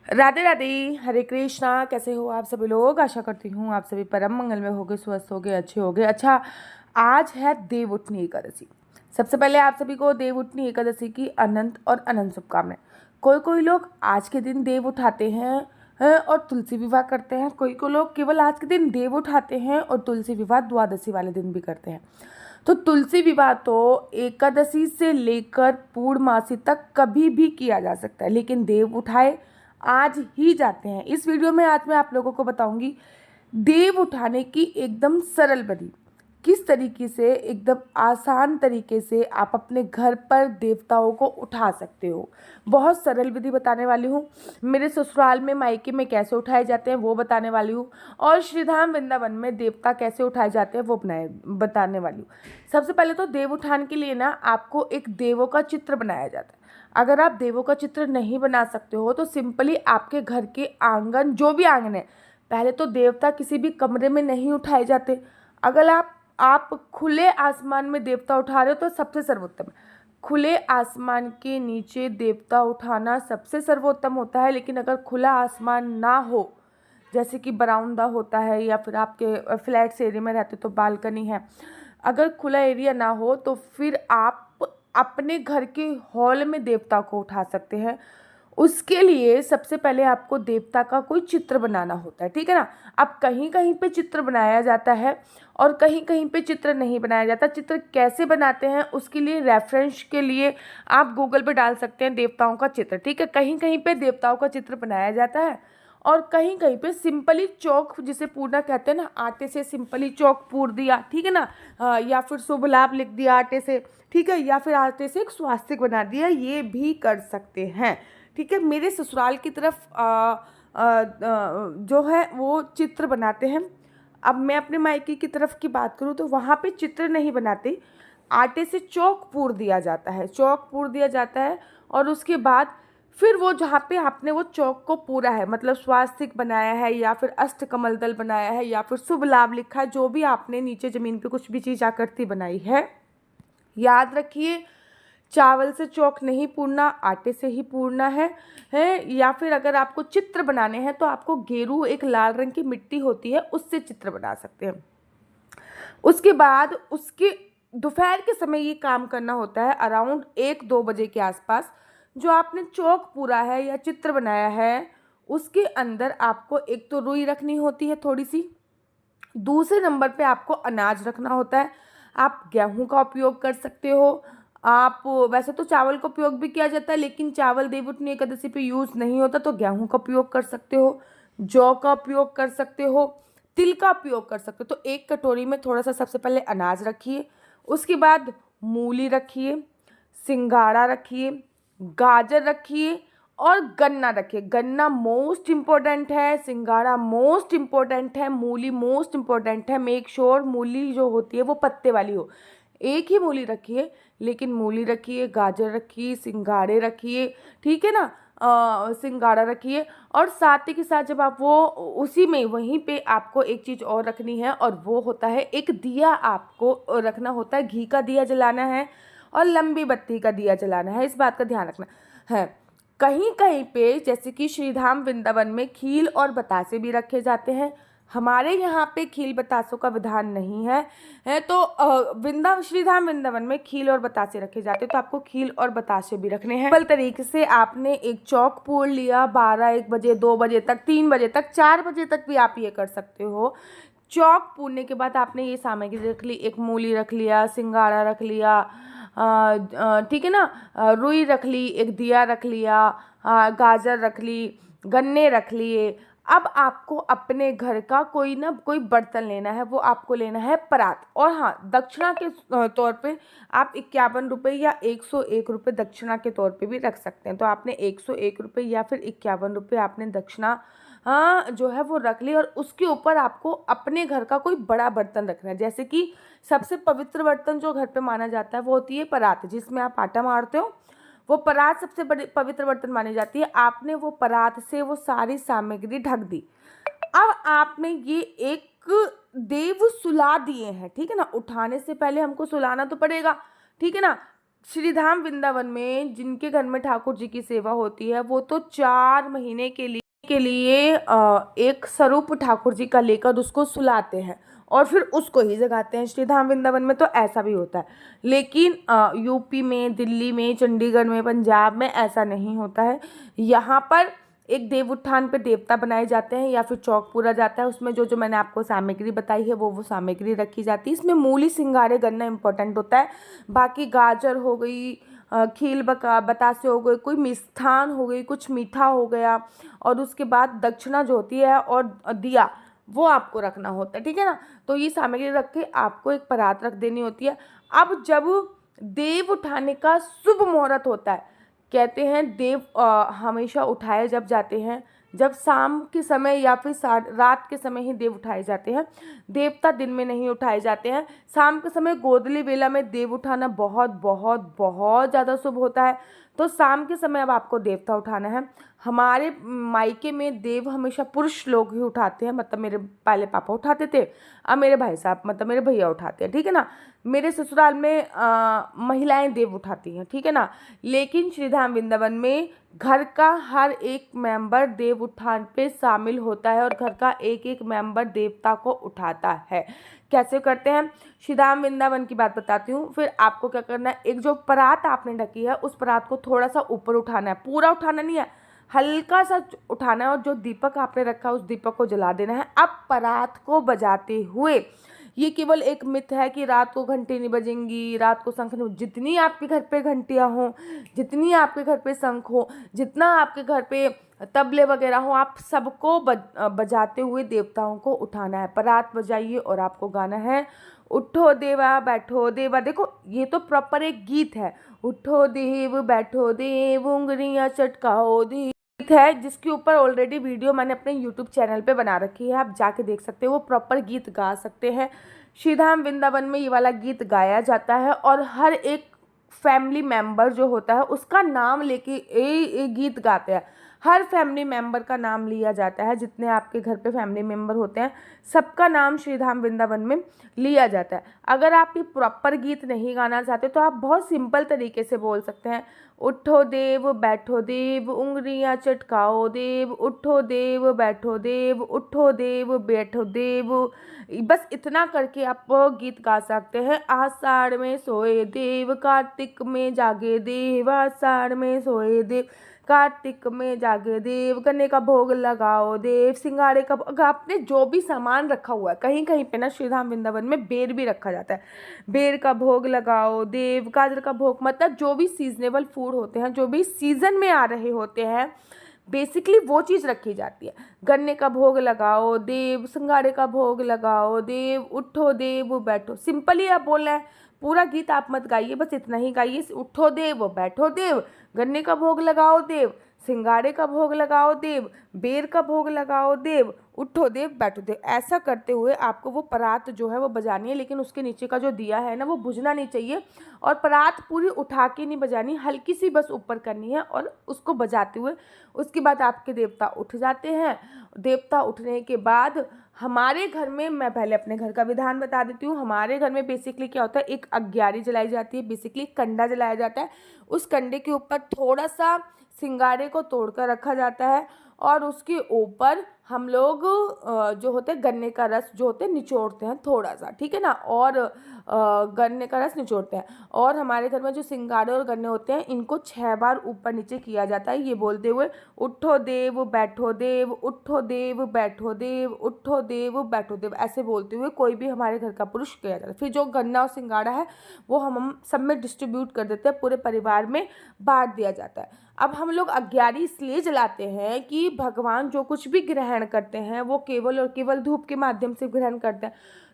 राधे राधे, हरे कृष्णा। कैसे हो आप सभी लोग? आशा करती हूँ आप सभी परम मंगल में होगे, स्वस्थ होगे, अच्छे होगे। अच्छा, आज है देवउठनी एकादशी। सबसे पहले आप सभी को देवउठनी एकादशी की अनंत और अनंत शुभकामनाएं। कोई कोई लोग आज के दिन देव उठाते हैं और तुलसी विवाह करते हैं। कोई कोई लोग केवल आज के दिन देव उठाते हैं और तुलसी विवाह द्वादशी वाले दिन भी करते हैं। तो तुलसी विवाह तो एकादशी से लेकर पूर्णमासी तक कभी भी किया जा सकता है, लेकिन देव उठाए आज ही जाते हैं। इस वीडियो में आज मैं आप लोगों को बताऊंगी देव उठाने की एकदम सरल विधि। किस तरीके से एकदम आसान तरीके से आप अपने घर पर देवताओं को उठा सकते हो। बहुत सरल विधि बताने वाली हूँ। मेरे ससुराल में, मायके में कैसे उठाए जाते हैं वो बताने वाली हूँ, और श्रीधाम वृंदावन में देवता कैसे उठाए जाते हैं वो बताने वाली हूँ। सबसे पहले तो देव उठान के लिए ना आपको एक देवों का चित्र बनाया जाता है। अगर आप देवों का चित्र नहीं बना सकते हो तो सिंपली आपके घर के आंगन, जो भी आंगन है, पहले तो देवता किसी भी कमरे में नहीं उठाए जाते। अगर आप खुले आसमान में देवता उठा रहे हो तो सबसे सर्वोत्तम है। खुले आसमान के नीचे देवता उठाना सबसे सर्वोत्तम होता है। लेकिन अगर खुला आसमान ना हो, जैसे कि बरामदा होता है या फिर आपके फ्लैट्स एरिया में रहते तो बालकनी है, अगर खुला एरिया ना हो तो फिर आप अपने घर के हॉल में देवता को उठा सकते हैं। उसके लिए सबसे पहले आपको देवता का कोई चित्र बनाना होता है, ठीक है ना। अब कहीं कहीं पे चित्र बनाया जाता है और कहीं कहीं पे चित्र नहीं बनाया जाता। चित्र कैसे बनाते हैं उसके लिए रेफरेंस के लिए आप गूगल पे डाल सकते हैं देवताओं का चित्र, ठीक है। कहीं कहीं पे देवताओं का चित्र बनाया जाता है और कहीं कहीं पे सिंपली चौक, जिसे पूरना कहते हैं ना, आटे से सिंपली चौक पूर दिया, ठीक है ना। या फिर शुभ लाभ लिख दिया आटे से, ठीक है, या फिर आटे से एक स्वास्तिक बना दिया, ये भी कर सकते हैं, ठीक है। मेरे ससुराल की तरफ जो है वो चित्र बनाते हैं। अब मैं अपने मायके की तरफ की बात करूँ तो वहाँ पे चित्र नहीं बनाते, आटे से चौक पूर दिया जाता है, चौक पूर दिया जाता है। और उसके बाद फिर वो जहाँ पे आपने वो चौक को पूरा है, मतलब स्वास्तिक बनाया है या फिर अष्टकमल दल बनाया है या फिर शुभ लाभ लिखा है, जो भी आपने नीचे ज़मीन पे कुछ भी चीज़ आकृति बनाई है, याद रखिए चावल से चौक नहीं पूरना, आटे से ही पूरना है। या फिर अगर आपको चित्र बनाने हैं तो आपको गेरू, एक लाल रंग की मिट्टी होती है, उससे चित्र बना सकते हैं। उसके बाद उसके दोपहर के समय ये काम करना होता है, अराउंड 1-2 बजे के आसपास। जो आपने चौक पूरा है या चित्र बनाया है उसके अंदर आपको एक तो रुई रखनी होती है थोड़ी सी, दूसरे नंबर पे आपको अनाज रखना होता है। आप गेहूं का उपयोग कर सकते हो। आप वैसे तो चावल का उपयोग भी किया जाता है, लेकिन चावल देवउठनी एकादशी पे यूज़ नहीं होता, तो गेहूं का उपयोग कर सकते हो, जौ का उपयोग कर सकते हो, तिल का उपयोग कर सकते हो। तो एक कटोरी में थोड़ा सा सबसे पहले अनाज रखिए, उसके बाद मूली रखिए, सिंघाड़ा रखिए, गाजर रखिए और गन्ना रखिए। गन्ना मोस्ट इम्पोर्टेंट है, सिंघाड़ा मोस्ट इम्पोर्टेंट है, मूली मोस्ट इम्पोर्टेंट है। मेक श्योर मूली जो होती है वो पत्ते वाली हो। एक ही मूली रखिए, लेकिन मूली रखिए, गाजर रखिए, सिंघाड़े रखिए, ठीक है ना। सिंघाड़ा रखिए। और साथ ही के साथ जब आप वो उसी में वहीं पे आपको एक चीज़ और रखनी है, और वो होता है एक दिया आपको रखना होता है। घी का दिया जलाना है और लंबी बत्ती का दिया जलाना है, इस बात का ध्यान रखना है। कहीं कहीं पे जैसे कि श्रीधाम वृंदावन में खील और बतासे भी रखे जाते हैं। हमारे यहाँ पे खील बतासों का विधान नहीं है तो श्रीधाम वृंदावन में खील और बतासे रखे जाते हैं, तो आपको खील और बतासे भी रखने हैं। सिंपल तरीके से आपने एक चौक पूर लिया, 12-1 बजे, 2 बजे तक, 3 बजे तक, 4 बजे तक भी आप ये कर सकते हो। चौक पूरने के बाद आपने ये सामग्री रख ली, एक मूली रख लिया, सिंघाड़ा रख लिया, ठीक है ना, रुई रख ली, एक दिया रख लिया, गाजर रख ली, गन्ने रख लिए। अब आपको अपने घर का कोई ना कोई बर्तन लेना है, वो आपको लेना है परात। और हाँ, दक्षिणा के तौर पे आप 51 रुपये या 101 रुपये दक्षिणा के तौर पे भी रख सकते हैं। तो आपने 101 रुपये या फिर 51 रुपये आपने दक्षिणा जो है वो रख ली। और उसके ऊपर आपको अपने घर का कोई बड़ा बर्तन रखना है। जैसे कि सबसे पवित्र बर्तन जो घर पे माना जाता है वो होती है परात, जिसमें आप आटा मारते हो। वो परात सबसे बड़ी पवित्र बर्तन मानी जाती है। आपने वो परात से वो सारी सामग्री ढक दी। अब आपने ये एक देव सुला दिए हैं, ठीक है ना। उठाने से पहले हमको सुलाना तो पड़ेगा, ठीक है ना। श्रीधाम वृंदावन में जिनके घर में ठाकुर जी की सेवा होती है वो तो 4 महीने के लिए एक स्वरूप ठाकुर जी का लेकर उसको सुलाते हैं और फिर उसको ही जगाते हैं। श्रीधाम वृंदावन में तो ऐसा भी होता है, लेकिन यूपी में, दिल्ली में, चंडीगढ़ में, पंजाब में ऐसा नहीं होता है। यहाँ पर एक देव उत्थान पे देवता बनाए जाते हैं या फिर चौक पूरा जाता है। उसमें जो जो मैंने आपको सामग्री बताई है वो सामग्री रखी जाती है। इसमें मूली सिंगारे गन्ना इंपॉर्टेंट होता है। बाकी गाजर हो गई, खील बतासे हो गए, कोई मिष्ठान हो गई, कुछ मीठा हो गया, और उसके बाद दक्षिणा जो होती है और दिया वो आपको रखना होता है, ठीक है ना। तो ये सामग्री रख के आपको एक परात रख देनी होती है। अब जब देव उठाने का शुभ मुहूर्त होता है, कहते हैं देव हमेशा उठाए जब जाते हैं जब शाम के समय या फिर रात के समय ही देव उठाए जाते हैं। देवता दिन में नहीं उठाए जाते हैं। शाम के समय गोधूली बेला में देव उठाना बहुत बहुत बहुत ज़्यादा शुभ होता है। तो शाम के समय अब आपको देवता उठाना है। हमारे मायके में देव हमेशा पुरुष लोग ही उठाते हैं, मतलब मेरे पहले पापा उठाते थे, अब मेरे भाई साहब मतलब मेरे भैया उठाते हैं, ठीक है ना। मेरे ससुराल में महिलाएं देव उठाती हैं, ठीक है ना। लेकिन श्रीधाम वृंदावन में घर का हर एक मेंबर देव उठान पे शामिल होता है और घर का एक एक मेंबर देवता को उठाता है। कैसे करते हैं, श्रीधाम वृंदावन की बात बताती हूँ। फिर आपको क्या करना है, एक जो परात आपने ढकी है उस परात को थोड़ा सा ऊपर उठाना है, पूरा उठाना नहीं है, हल्का सा उठाना है, और जो दीपक आपने रखा है उस दीपक को जला देना है। अब परात को बजाते हुए, ये केवल एक मिथ है कि रात को घंटी नहीं बजेंगी, रात को शंख नहीं, जितनी आपके घर पे घंटियाँ हों, जितनी आपके घर पे शंख हो, जितना आपके घर पे तबले वगैरह हो, आप सबको बजाते हुए देवताओं को उठाना है। परात बजाइए और आपको गाना है उठो देवा बैठो देवा। देखो ये तो प्रॉपर एक गीत है, उठो देव बैठो देव उंगलियां चटकाओ देव है, जिसके ऊपर ऑलरेडी वीडियो मैंने अपने यूट्यूब चैनल पे बना रखी है, आप जाके देख सकते हो। वो प्रॉपर गीत गा सकते हैं। श्रीधाम वृंदावन में ये वाला गीत गाया जाता है और हर एक फैमिली मेंबर जो होता है उसका नाम लेके ये गीत गाते हैं। हर फैमिली मेंबर का नाम लिया जाता है, जितने आपके घर पे फैमिली मेंबर होते हैं सबका नाम श्रीधाम वृंदावन में लिया जाता है। अगर आप ये प्रॉपर गीत नहीं गाना चाहते तो आप बहुत सिंपल तरीके से बोल सकते हैं, उठो देव बैठो देव उंगलियां चटकाओ देव, उठो देव बैठो देव, उठो देव बैठो देव। बस इतना करके आप गीत गा सकते हैं। आषाढ़ में सोए देव, कार्तिक में जागे देव, आषाढ़ में सोए देव, कार्तिक में जागे देव, गन्ने का भोग लगाओ देव, सिंगाड़े का। अगर आपने जो भी सामान रखा हुआ है, कहीं कहीं पे ना श्रीधाम वृंदावन में बेर भी रखा जाता है, बेर का भोग लगाओ देव, गाजर का भोग, मतलब जो भी सीजनेबल फूड होते हैं, जो भी सीजन में आ रहे होते हैं, बेसिकली वो चीज़ रखी जाती है। गन्ने का भोग लगाओ देव, सिंगाड़े का भोग लगाओ देव, उठो देव बैठो। सिंपली आप बोल रहे हैं, पूरा गीत आप मत गाइए, बस इतना ही गाइए, उठो देव बैठो देव, गन्ने का भोग लगाओ देव, सिंगाड़े का भोग लगाओ देव, बेर का भोग लगाओ देव, उठो देव बैठो देव। ऐसा करते हुए आपको वो परात जो है वो बजानी है, लेकिन उसके नीचे का जो दिया है ना वो बुझना नहीं चाहिए, और परात पूरी उठा के नहीं बजानी, हल्की सी बस ऊपर करनी है और उसको बजाते हुए उसके बाद आपके देवता उठ जाते हैं। देवता उठने के बाद हमारे घर में, मैं पहले अपने घर का विधान बता देती हूँ। हमारे घर में बेसिकली क्या होता है, एक अग्यारी जलाई जाती है, बेसिकली कंडा जलाया जाता है। उस कंडे के ऊपर थोड़ा सा सिंगारे को तोड़कर रखा जाता है और उसके ऊपर हम लोग जो होते हैं गन्ने का रस जो होते हैं निचोड़ते हैं थोड़ा सा, ठीक है ना, और गन्ने का रस निचोड़ते हैं। और हमारे घर में जो सिंगाड़े और गन्ने होते हैं इनको 6 बार ऊपर नीचे किया जाता है, ये बोलते हुए उठो देव बैठो देव, उठो देव बैठो देव, उठो देव बैठो देव, ऐसे बोलते हुए कोई भी हमारे घर का पुरुष किया जाता है। फिर जो गन्ना और सिंगाड़ा है वो हम सब में डिस्ट्रीब्यूट कर देते हैं, पूरे परिवार में बांट दिया जाता है। अब हम लोग अग्यारी इसलिए जलाते हैं कि भगवान जो कुछ भी ग्रहण करते हैं वो केवल और केवल धूप के माध्यम से ग्रहण करते हैं।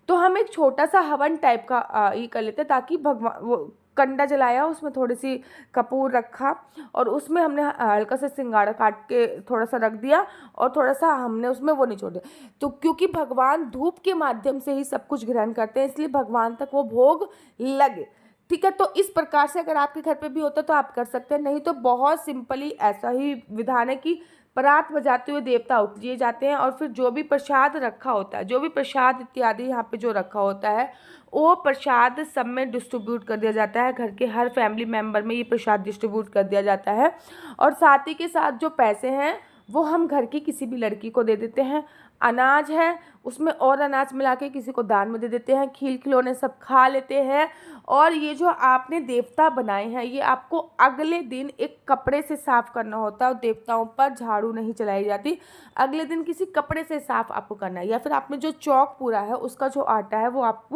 तो हम एक छोटा सा हवन टाइप का ये कर लेते हैं, ताकि भगवान, वो कंडा जलाया उसमें थोड़ी सी कपूर रखा और उसमें हमने हल्का सा सिंगाड़ा काट के थोड़ा सा रख दिया और थोड़ा सा हमने उसमें वो निचोड़ दिया। तो क्योंकि भगवान धूप के माध्यम से ही सब कुछ ग्रहण करते हैं, इसलिए भगवान तक वो भोग लगे, ठीक है। तो इस प्रकार से अगर आपके घर पे भी होता है तो आप कर सकते हैं, नहीं तो बहुत सिंपली ऐसा ही विधान है कि परात बजाते हुए देवता उठ दिए जाते हैं और फिर जो भी प्रसाद रखा होता है, जो भी प्रसाद इत्यादि यहाँ पे जो रखा होता है, वो प्रसाद सब में डिस्ट्रीब्यूट कर दिया जाता है। घर के हर फैमिली मेम्बर में ये प्रसाद डिस्ट्रीब्यूट कर दिया जाता है। और साथ ही के साथ जो पैसे हैं वो हम घर की किसी भी लड़की को दे देते हैं। अनाज है उसमें और अनाज मिला के किसी को दान में दे देते हैं। खील खिलौने सब खा लेते हैं। और ये जो आपने देवता बनाए हैं ये आपको अगले दिन एक कपड़े से साफ़ करना होता है और देवताओं पर झाड़ू नहीं चलाई जाती। अगले दिन किसी कपड़े से साफ़ आपको करना है, या फिर आपने जो चौक पूरा है उसका जो आटा है वो आप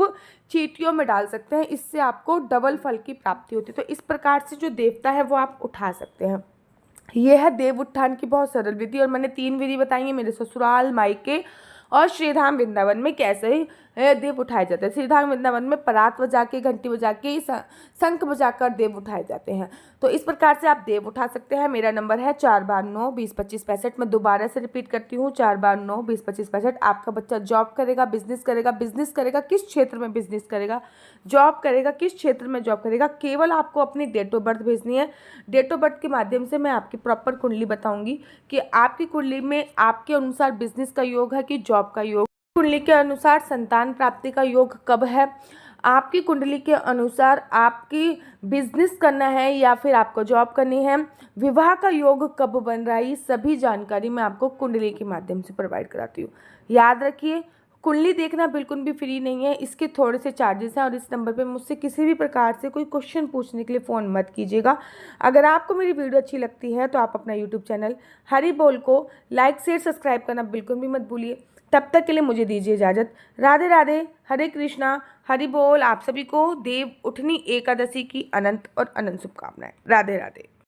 चींटियों में डाल सकते हैं। इससे आपको डबल फल की प्राप्ति होती है। तो इस प्रकार से जो देवता है वो आप उठा सकते हैं। ये है देव उत्थान की बहुत सरल विधि। और मैंने 3 विधि बताई है, मेरे ससुराल, मायके और श्रीधाम वृंदावन में कैसे देव उठाए जाते हैं। श्रीधाम वृंदावन में परात बजा के, घंटी बजा के, शंख बजाकर देव उठाए जाते हैं। तो इस प्रकार से आप देव उठा सकते हैं। मेरा नंबर है 4 बार 9 20 25 65। मैं दोबारा से रिपीट करती हूँ, 4 बार 9 20 25 65। आपका बच्चा जॉब करेगा, बिजनेस करेगा, बिजनेस करेगा किस क्षेत्र में बिजनेस करेगा, जॉब करेगा किस क्षेत्र में जॉब करेगा, केवल आपको अपनी डेट ऑफ बर्थ भेजनी है। डेट ऑफ बर्थ के माध्यम से मैं आपकी प्रॉपर कुंडली बताऊंगी कि आपकी कुंडली में आपके अनुसार बिजनेस का योग है कि जॉब का योग, कुंडली के अनुसार संतान प्राप्ति का योग कब है, आपकी कुंडली के अनुसार आपकी बिजनेस करना है या फिर आपको जॉब करनी है, विवाह का योग कब बन रहा है, ये सभी जानकारी मैं आपको कुंडली के माध्यम से प्रोवाइड कराती हूँ। याद रखिए, कुंडली देखना बिल्कुल भी फ्री नहीं है, इसके थोड़े से चार्जेस हैं। और इस नंबर पे मुझसे किसी भी प्रकार से कोई क्वेश्चन पूछने के लिए फ़ोन मत कीजिएगा। अगर आपको मेरी वीडियो अच्छी लगती है तो आप अपना यूट्यूब चैनल हरि बोल को लाइक शेयर सब्सक्राइब करना बिल्कुल भी मत भूलिए। तब तक के लिए मुझे दीजिए इजाज़त। राधे राधे, हरे कृष्णा, हरि बोल। आप सभी को देव उठनी एकादशी की अनंत और अनंत शुभकामनाएं। राधे राधे।